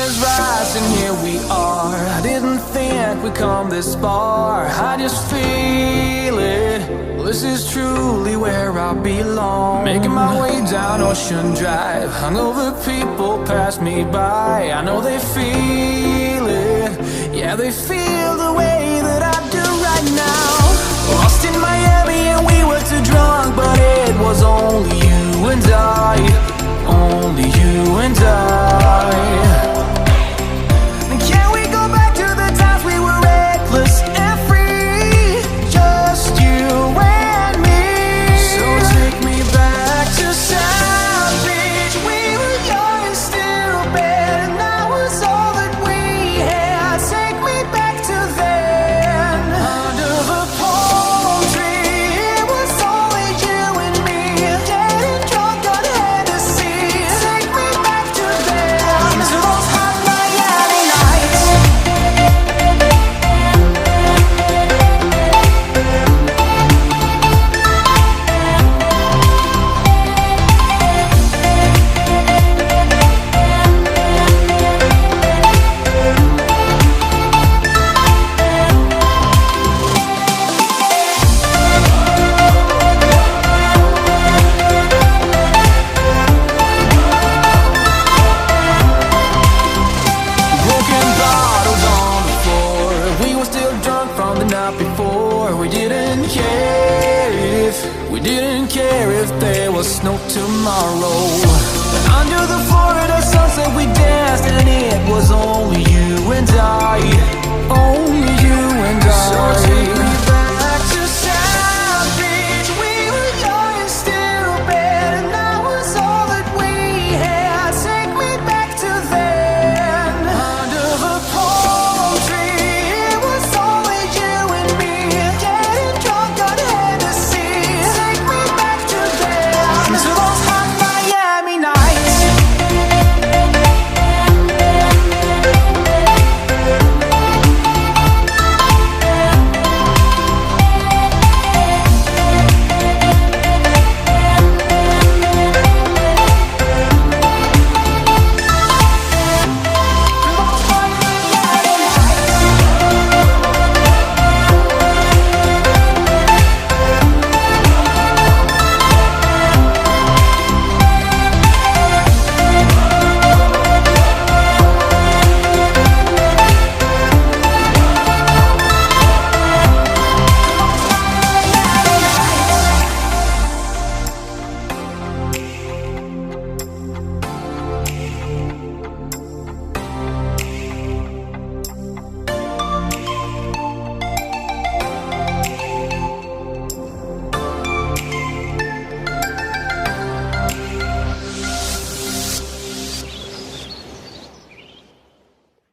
is rising, here we are. I didn't think we'd come this far. I just feel it. This is truly where I belong. Making my way down Ocean Drive. Hungover people pass me by. I know they feel it. Yeah, they feel the way that I do right now. Lost in Miami and we were too drunk, but it was only you and I. Only you and I. Can we go back to the times we were reckless and free? Just you and me. So take me back to South Beach. We were young and stupid, and that was all that we had. Take me back to then. Under the palm tree, it was only you and me. Getting drunk on Hennessy. Take me back to then. To those hot Miami nights. Broken bottles on the floor. We were still drunk from the night before. We didn't care if there was snow tomorrow. And under the Florida sunset we danced, and it was only you and I. Only